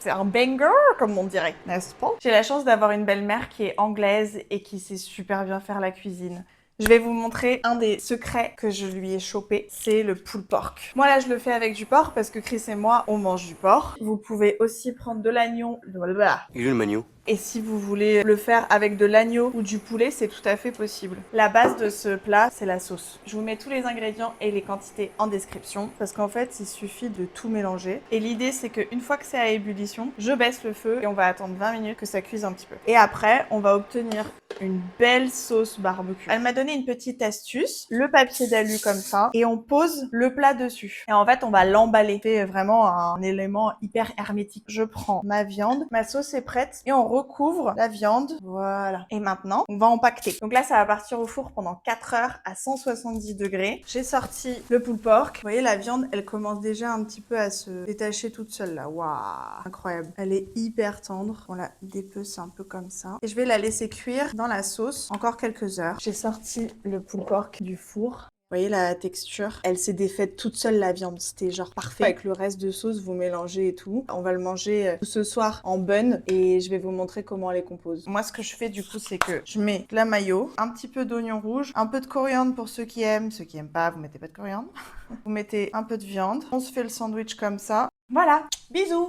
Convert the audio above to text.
C'est un banger, comme on dirait, n'est-ce pas? J'ai la chance d'avoir une belle-mère qui est anglaise et qui sait super bien faire la cuisine. Je vais vous montrer un des secrets que je lui ai chopé, c'est le pulled pork. Moi là je le fais avec du porc parce que Chris et moi on mange du porc. Vous pouvez aussi prendre de l'agneau, Il est où le magnou? et si vous voulez le faire avec de l'agneau ou du poulet, c'est tout à fait possible. La base de ce plat, c'est la sauce. Je vous mets tous les ingrédients et les quantités en description parce qu'en fait, il suffit de tout mélanger. Et l'idée, c'est qu'une fois que c'est à ébullition, je baisse le feu et on va attendre 20 minutes que ça cuise un petit peu. Et après, on va obtenir une belle sauce barbecue. Elle m'a donné une petite astuce, le papier d'alu comme ça, et on pose le plat dessus. Et en fait, on va l'emballer. C'est vraiment un élément hyper hermétique. Je prends ma viande, ma sauce est prête, et on recouvre la viande. Voilà. Et maintenant, on va empaqueter. Donc là, ça va partir au four pendant 4 heures à 170 degrés. J'ai sorti le pulled pork. Vous voyez, la viande, elle commence déjà un petit peu à se détacher toute seule là. Waouh, incroyable. Elle est hyper tendre. On la dépece un peu comme ça. Et je vais la laisser cuire dans la sauce encore quelques heures. J'ai sorti le pulled pork du four. Vous voyez la texture, elle s'est défaite toute seule la viande, c'était genre parfait. Avec le reste de sauce, vous mélangez et tout. On va le manger ce soir en bun et je vais vous montrer comment on les compose. Moi ce que je fais du coup c'est que je mets de la mayo, un petit peu d'oignon rouge, un peu de coriandre pour ceux qui aiment pas, vous mettez pas de coriandre. Vous mettez un peu de viande, on se fait le sandwich comme ça. Voilà, bisous!